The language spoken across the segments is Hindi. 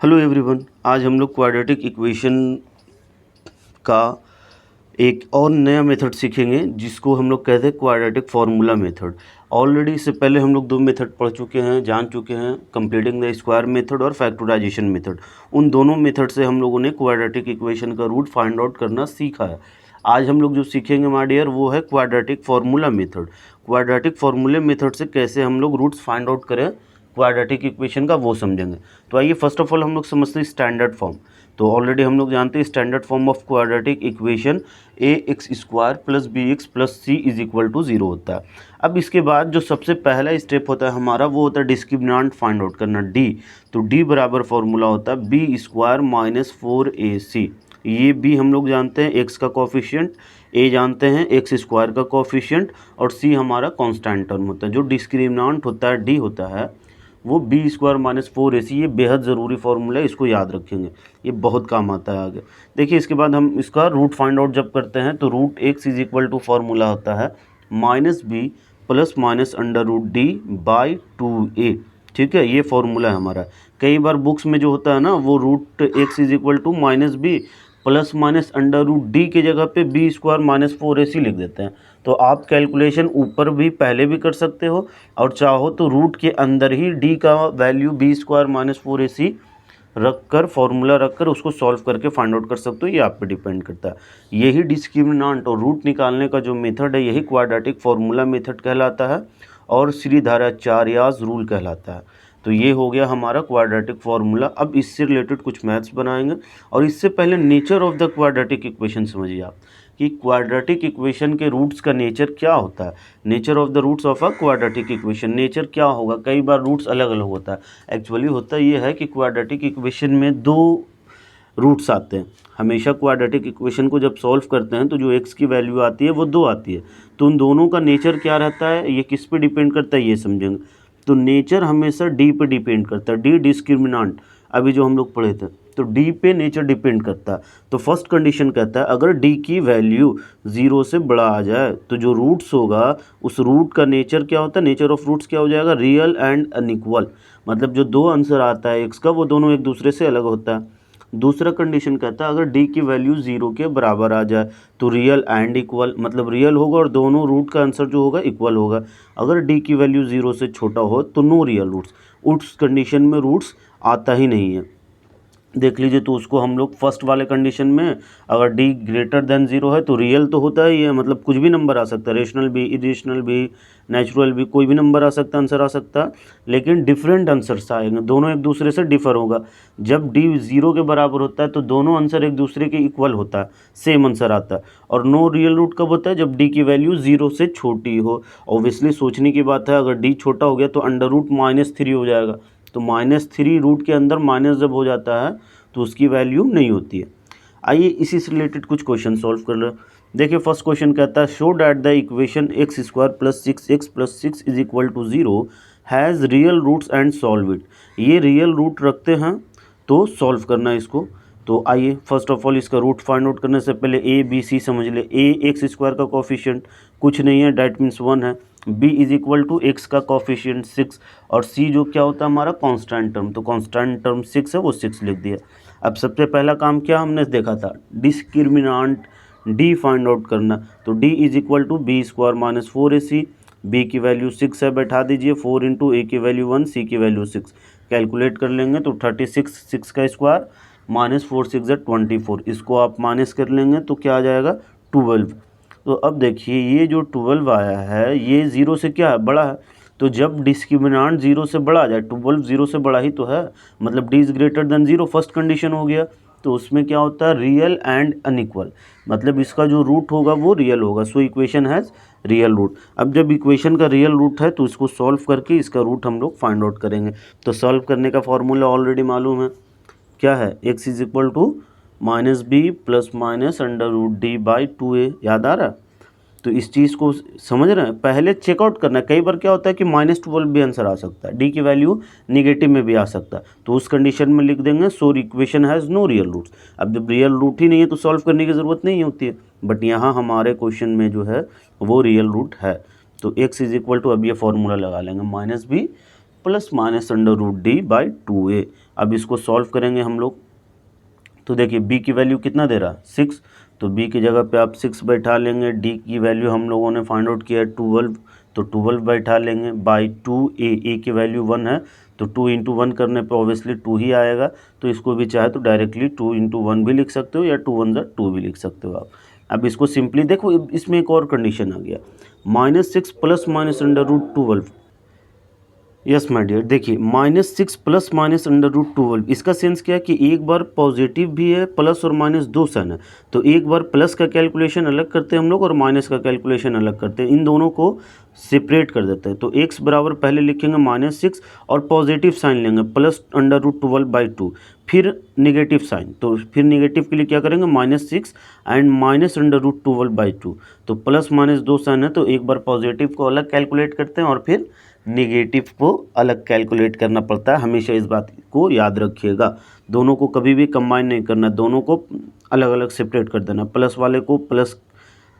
हेलो एवरीवन, आज हम लोग क्वाड्रेटिक इक्वेशन का एक और नया मेथड सीखेंगे जिसको हम लोग कहते हैं क्वाड्रेटिक फार्मूला मेथड। ऑलरेडी इससे पहले हम लोग दो मेथड पढ़ चुके हैं, जान चुके हैं, कंप्लीटिंग द स्क्वायर मेथड और फैक्टराइजेशन मेथड। उन दोनों मेथड से हम लोगों ने क्वाड्रेटिक इक्वेशन का रूट फाइंड आउट करना सीखा है। आज हम लोग जो सीखेंगे माय डियर वो है क्वाड्रेटिक फार्मूला मेथड। क्वाड्रेटिक फार्मूले मेथड से कैसे हम लोग रूट्स फाइंड आउट करें क्वाड्रेटिक इक्वेशन का, वो समझेंगे। तो आइए फर्स्ट ऑफ ऑल हम लोग समझते हैं स्टैंडर्ड फॉर्म। तो ऑलरेडी हम लोग जानते हैं standard form of quadratic equation ax² + bx + c = 0 होता है। अब इसके बाद जो सबसे पहला स्टेप होता है हमारा वो होता है डिस्क्रिमिनेंट फाइंड आउट करना, d। तो d बराबर फॉर्मूला होता है b² - 4ac। ये b हम लोग जानते हैं x का कोफिशिएंट, a जानते हैं x² का कोफिशिएंट और c हमारा कांस्टेंट टर्म होता है। जो डिस्क्रिमिनेंट होता है d होता है वो b² - 4ac। ये बेहद ज़रूरी फार्मूला है, इसको याद रखेंगे, ये बहुत काम आता है आगे। देखिए इसके बाद हम इसका रूट फाइंड आउट जब करते हैं तो रूट x = फार्मूला होता है -b ± √d/2a। ठीक है, ये फार्मूला है हमारा। कई बार बुक्स में जो होता है ना वो रूट x = -b ±√d की जगह पे b² - 4ac लिख देते हैं। तो आप कैलकुलेशन ऊपर भी पहले भी कर सकते हो और चाहो तो रूट के अंदर ही d का वैल्यू b² - 4ac रख कर, फॉर्मूला रख कर उसको सॉल्व करके फाइंड आउट कर सकते हो। ये आप पे डिपेंड करता है। यही डिस्क्रिमिनेंट और रूट निकालने का जो मेथड है यही क्वाड्रेटिक फार्मूला मेथड कहलाता है और श्रीधराचार्यास रूल कहलाता है। तो ये हो गया हमारा क्वाड्रेटिक फार्मूला। अब इससे रिलेटेड कुछ मैथ्स बनाएंगे और इससे पहले nature of the quadratic equation समझिए आप कि क्वाड्रेटिक इक्वेशन के रूट्स का नेचर क्या होता है। Nature of the roots of a quadratic equation, nature क्या होगा। कई बार रूट्स अलग अलग होता है। एक्चुअली होता ये है कि क्वाड्रेटिक इक्वेशन में दो रूट्स आते हैं। हमेशा क्वाड्रेटिक इक्वेशन को जब सॉल्व करते हैं तो जो x की वैल्यू आती है वो 2 आती है। तो उन दोनों का नेचर क्या रहता है, ये किस पे डिपेंड करता है, ये समझेंगे। तो नेचर हमेशा d पे डिपेंड करता है। d डिस्क्रिमिनेंट अभी जो हम लोग पढ़े थे, तो d पे नेचर डिपेंड करता है। तो फर्स्ट कंडीशन कहता है अगर d की वैल्यू 0 से बड़ा आ जाए तो जो रूट्स होगा उस रूट का नेचर क्या होता है, नेचर ऑफ रूट्स क्या हो जाएगा, रियल एंड अनइक्वल। मतलब जो दो आंसर आता है x का वो दोनों एक दूसरे से अलग होता है। दूसरा कंडीशन कहता है अगर d की वैल्यू 0 के बराबर आ जाए तो रियल एंड इक्वल, मतलब रियल होगा और दोनों रूट का आंसर जो होगा इक्वल होगा। अगर d की वैल्यू 0 से छोटा हो तो नो रियल रूट्स। उस कंडीशन में रूट्स आता ही नहीं है। देख लीजिए, तो उसको हम लोग फर्स्ट वाले कंडीशन में अगर d > 0 है तो रियल तो होता ही है, मतलब कुछ भी नंबर आ सकता है, रेशनल भी, इरेशनल भी, नेचुरल भी, कोई भी नंबर आ सकता है, आंसर आ सकता है, लेकिन डिफरेंट आंसर्स आएंगे, दोनों एक दूसरे से डिफर होगा। जब d 0 के बराबर होता है तो दोनों आंसर एक दूसरे के इक्वल होता है, सेम आंसर आता है। और नो रियल रूट कब होता है, जब d की वैल्यू 0 से छोटी हो। ऑब्वियसली सोचने की बात है, अगर d छोटा हो गया तो √-3 हो जाएगा। तो -3 रूट के अंदर माइनस जब हो जाता है तो उसकी वैल्यू नहीं होती है। आइए इसी से रिलेटेड कुछ क्वेश्चन सॉल्व कर लो। देखिए फर्स्ट क्वेश्चन कहता है show that the equation x² + 6x + 6 = 0 has real roots and solve it. ये रियल रूट रखते हैं तो सॉल्व करना है इसको। तो आइए फर्स्ट ऑफ ऑल इसका रूट फाइंड आउट करने से पहले a b c समझ ले। a x² का कोफिशिएंट कुछ नहीं है, डैट मीन्स 1 है। b = x का कोफिशिएंट 6 और c जो क्या होता है हमारा कांस्टेंट टर्म, तो कांस्टेंट टर्म 6 है वो 6 लिख दिया। अब सबसे पहला काम क्या हमने देखा था, डिस्क्रिमिनेंट d फाइंड आउट करना। तो d = b² - 4ac। b की वैल्यू 6 है, बैठा दीजिए, 4 × a की वैल्यू 1, c की वैल्यू 6। कैलकुलेट कर लेंगे तो 36, 6 का स्क्वायर -4 6 = 24। इसको आप माइनस कर लेंगे तो क्या आ जाएगा 12। तो अब देखिए ये जो 12 आया है ये 0 से क्या है, बड़ा है। तो जब डिस्क्रिमिनेंट 0 से बड़ा आ जाए, 12 0 से बड़ा ही तो है, मतलब d > 0 फर्स्ट कंडीशन हो गया। तो उसमें क्या होता है, रियल एंड अनइक्वल, मतलब इसका जो रूट होगा वो रियल होगा। So equation has real root. अब जब इक्वेशन का रियल रूट है तो इसको सॉल्व करके इसका रूट हम लोग फाइंड आउट करेंगे। तो सॉल्व करने का फॉर्मूला ऑलरेडी मालूम है, क्या है, x = -b ± √d/2a। याद आ रहा है? तो इस चीज़ को समझ रहे हैं, पहले चेकआउट करना है। कई बार क्या होता है कि -12 भी आंसर आ सकता है, d की वैल्यू निगेटिव में भी आ सकता है, तो उस कंडीशन में लिख देंगे so equation has no real roots. अब जब रियल रूट ही नहीं है तो सॉल्व करने की ज़रूरत नहीं होती है, बट यहाँ हमारे क्वेश्चन में जो है वो रियल रूट है। तो x = अब ये फॉर्मूला लगा लेंगे -b ± √d/2a। अब इसको सॉल्व करेंगे हम लोग। तो देखिए बी की वैल्यू कितना दे रहा है 6, तो बी की जगह पे आप 6 बैठा लेंगे। डी की वैल्यू हम लोगों ने फाइंड आउट किया है 12, तो 12 बैठा लेंगे बाई 2। ए की वैल्यू 1 है, तो 2 इंटू 1 करने पे ऑब्वियसली 2 ही आएगा। तो इसको भी चाहे तो डायरेक्टली 2 इंटू 1 भी लिख सकते हो या 2 1 ज़ा 2 भी लिख सकते हो आप। अब इसको सिंपली देखो, इसमें एक और कंडीशन आ गया, -6 plus minus under root 12। Yes my dear, देखिए -6 प्लस माइनस अंडर रूट 12, इसका सेंस क्या है कि एक बार पॉजिटिव भी है, प्लस और माइनस दो साइन है। तो एक बार प्लस का कैलकुलेशन अलग करते हैं हम लोग और माइनस का कैलकुलेशन अलग करते हैं, इन दोनों को सेपरेट कर देते हैं। तो x बराबर पहले लिखेंगे -6 और पॉजिटिव साइन लेंगे प्लस अंडर रूट 12/2, फिर नेगेटिव साइन, तो फिर नेगेटिव के लिए क्या करेंगे -6 एंड माइनस अंडर रूट 12/2। तो प्लस माइनस दो साइन है, तो एक बार पॉजिटिव को अलग कैलकुलेट करते हैं और फिर नेगेटिव को अलग कैलकुलेट करना पड़ता है। हमेशा इस बात को याद रखिएगा, दोनों को कभी भी कंबाइन नहीं करना, दोनों को अलग अलग सेपरेट कर देना, प्लस वाले को प्लस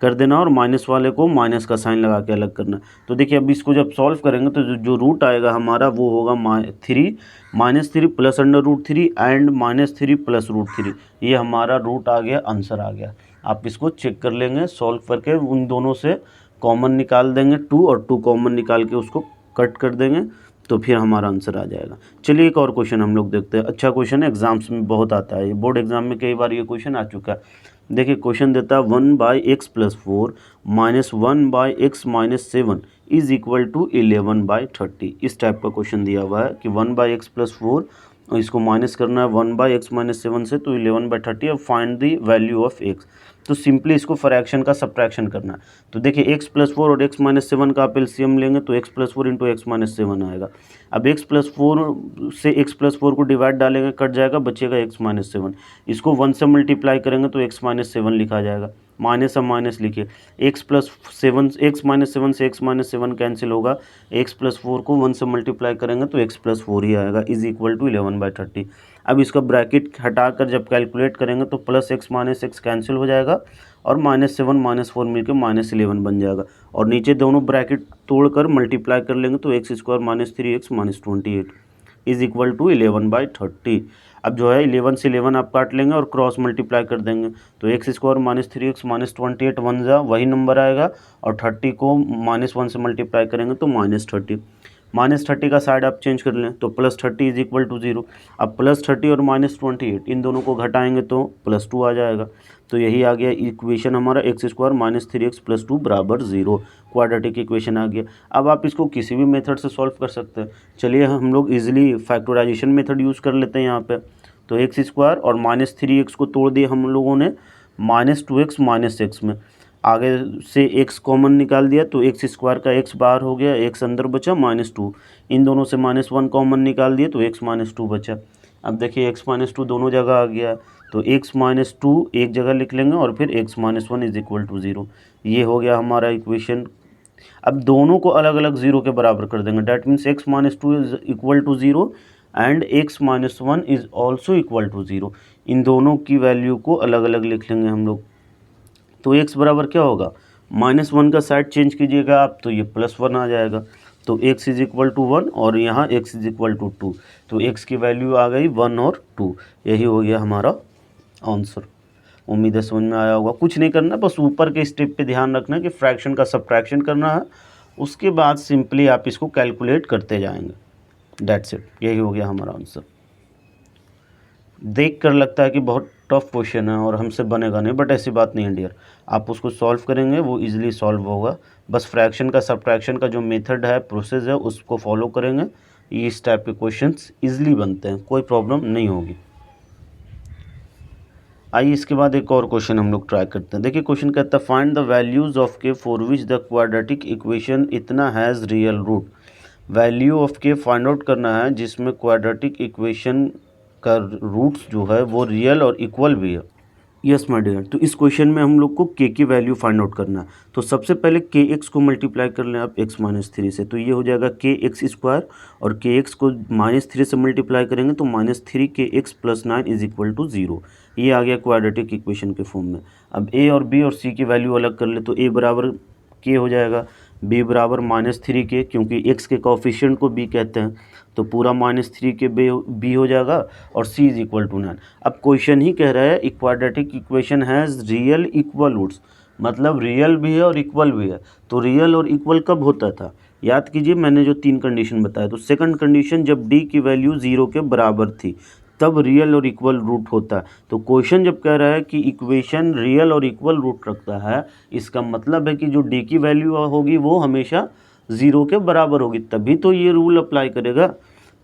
कर देना और माइनस वाले को माइनस का साइन लगा के अलग करना। तो देखिए अब इसको जब सॉल्व करेंगे तो जो रूट आएगा हमारा वो होगा -3 plus under root 3 and -3 plus root 3। ये हमारा रूट आ गया, आंसर आ गया। आप इसको चेक कर लेंगे सॉल्व करके, उन दोनों से कॉमन निकाल देंगे 2 और 2 कॉमन निकाल के उसको कट कर देंगे, तो फिर हमारा आंसर आ जाएगा। चलिए एक और क्वेश्चन हम लोग देखते हैं। अच्छा क्वेश्चन है, एग्जाम्स में बहुत आता है, बोर्ड एग्जाम में कई बार ये क्वेश्चन आ चुका है। देखिए क्वेश्चन देता है 1/x + 4 - 1/x - 7 is equal to 11/30। इस टाइप का क्वेश्चन दिया हुआ है कि 1/x + 4 और इसको माइनस करना है 1/x - 7 से, तो 11/30। अब find the value of x। तो सिंपली इसको फ्रैक्शन का सब्ट्रैक्शन करना है। तो देखिए x + 4 और x - 7 का आप एलसीएम लेंगे तो x + 4 इंटू x - 7 आएगा। अब x + 4 से x + 4 को डिवाइड डालेंगे, कट जाएगा, बचेगा x - 7। इसको 1 से मल्टीप्लाई करेंगे तो x - 7 लिखा जाएगा। माइनस, अब माइनस लिखिए, x + 7 से x - 7 कैंसिल होगा, x + 4 को 1 से मल्टीप्लाई करेंगे तो x + 4 ही आएगा, इज इक्वल टू 11/30। अब इसका ब्रैकेट हटाकर जब कैलकुलेट करेंगे तो +x - x कैंसिल हो जाएगा और -7 - 4 मिलकर -11 बन जाएगा। और नीचे दोनों ब्रैकेट तोड़कर मल्टीप्लाई कर लेंगे तो x² - 3x - 28 is equal to 11/30। अब जो है 11 से 11 आप काट लेंगे और क्रॉस मल्टीप्लाई कर देंगे, तो x² - 3x - 28 1 जा वही नंबर आएगा और 30 को -1 से मल्टीप्लाई करेंगे तो -30। -30 का साइड आप चेंज कर लें तो +30 इज इक्वल टू 0। अब +30 और -28 इन दोनों को घटाएंगे तो +2 आ जाएगा। तो यही आ गया इक्वेशन हमारा, x² - 3x + 2 बराबर 0। क्वाड्रेटिक इक्वेशन आ गया। अब आप इसको किसी भी मेथड से सॉल्व कर सकते हैं। चलिए हम लोग इजीली फैक्टराइजेशन मेथड यूज़ कर लेते हैं यहाँ पे। तो x² और -3x को तोड़ दिया हम लोगों ने -2x - x में, आगे से x कॉमन निकाल दिया तो x² का x बाहर हो गया, x अंदर बचा -2। इन दोनों से -1 कॉमन निकाल दिए तो x - 2 बचा। अब देखिए x - 2 दोनों जगह आ गया, तो x - 2 एक जगह लिख लेंगे और फिर x - 1 इज इक्वल टू 0। ये हो गया हमारा इक्वेशन। अब दोनों को अलग अलग 0 के बराबर कर देंगे, that means x - 2 is equal to 0 and x - 1 is also equal to 0। इन दोनों की वैल्यू को अलग अलग लिख लेंगे हम लोग। तो x बराबर क्या होगा, -1 का साइड चेंज कीजिएगा आप तो ये +1 आ जाएगा। तो x इज इक्वल टू 1 और यहाँ x इज इक्वल टू 2, तो x की वैल्यू आ गई 1 और 2। यही हो गया हमारा आंसर। उम्मीद है समझ में आया होगा। कुछ नहीं करना, बस ऊपर के स्टेप पे ध्यान रखना कि फ्रैक्शन का सब्ट्रैक्शन करना है, उसके बाद सिंपली आप इसको कैलकुलेट करते जाएंगे। दैट्स इट, यही हो गया हमारा आंसर। देख कर लगता है कि बहुत टफ क्वेश्चन है और हमसे बनेगा नहीं, बट ऐसी बात नहीं है डियर, आप उसको सॉल्व करेंगे वो इजीली सॉल्व होगा। बस फ्रैक्शन का सब्ट्रैक्शन का जो मेथड है, प्रोसेस है, उसको फॉलो करेंगे, इस टाइप के क्वेश्चंस इजीली बनते हैं, कोई प्रॉब्लम नहीं होगी। आइए इसके बाद एक और क्वेश्चन हम लोग ट्राई करते हैं। देखिए क्वेश्चन कहता है find the values of K for which the quadratic equation इतना has real root. Value of K find out करना है जिसमें क्वाड्रेटिक इक्वेशन का रूट्स जो है वो रियल और इक्वल भी है। यस माय डियर, तो इस क्वेश्चन में हम लोग को के की वैल्यू फाइंड आउट करना है। तो सबसे पहले के एक्स को मल्टीप्लाई कर लें आप x - 3 से, तो ये हो जाएगा kx² और के एक्स को -3 से मल्टीप्लाई करेंगे तो -3kx + 9 इज इक्वल टू 0। ये आ गया क्वाड्रेटिक इक्वेशन के फॉर्म में। अब a और b और c की वैल्यू अलग कर ले, तो a बराबर k हो जाएगा, b बराबर -3k, क्योंकि x के कोफिशिएंट को b कहते हैं, तो पूरा -3 के बी हो जाएगा और c इज इक्वल टू 9। अब क्वेश्चन ही कह रहा है quadratic equation has real equal roots, मतलब रियल भी है और इक्वल भी है। तो रियल और इक्वल कब होता था, याद कीजिए मैंने जो 3 कंडीशन बताया। तो सेकंड कंडीशन जब d की वैल्यू 0 के बराबर थी तब रियल और इक्वल रूट होता है। तो क्वेश्चन जब कह रहा है कि इक्वेशन रियल और इक्वल रूट रखता है, इसका मतलब है कि जो d की वैल्यू होगी वो हमेशा 0 के बराबर होगी, तभी तो ये रूल अप्लाई करेगा,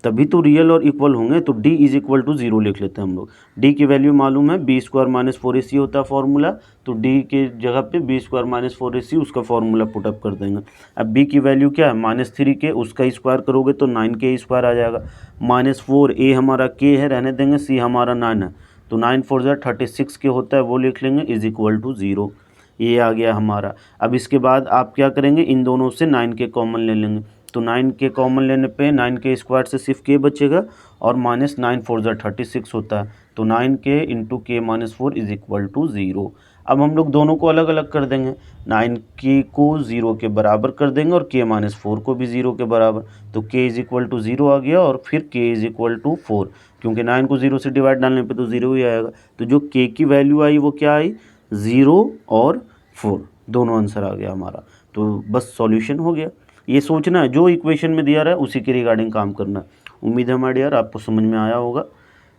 तभी तो रियल और इक्वल होंगे। तो d इज इक्वल टू 0 लिख लेते हैं हम लोग। d की वैल्यू मालूम है b² - 4ac होता है फॉर्मूला, तो d के जगह पे b² - 4ac उसका फॉर्मूला पुटअप कर देंगे। अब b की वैल्यू क्या है -3 के, उसका स्क्वायर करोगे तो 9k स्क्वायर आ जाएगा। -4a हमारा k है, रहने देंगे, c हमारा 9 है, तो 9 4 जा 36 के होता है, वो लिख लेंगे इज इक्वल टू 0। ये आ गया हमारा। अब इसके बाद आप क्या करेंगे, इन दोनों से 9k कॉमन ले लेंगे, तो 9k कॉमन लेने पे 9k स्क्वायर से सिर्फ k बचेगा और -9 4 जा 36 होता है, तो 9k into k - 4 is equal to 0। अब हम लोग दोनों को अलग अलग कर देंगे, 9k को 0 के बराबर कर देंगे और k - 4 को भी 0 के बराबर, तो k इज इक्वल टू 0 आ गया और फिर k इज इक्वल टू 4, क्योंकि 9 को 0 से डिवाइड डालने पे तो 0 ही आएगा। तो जो k की वैल्यू आई वो क्या आई, 0 और 4, दोनों आंसर आ गया हमारा। तो बस सॉल्यूशन हो गया। ये सोचना है जो इक्वेशन में दिया रहा है उसी के रिगार्डिंग काम करना है। उम्मीद है हमारे यार आपको समझ में आया होगा।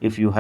If you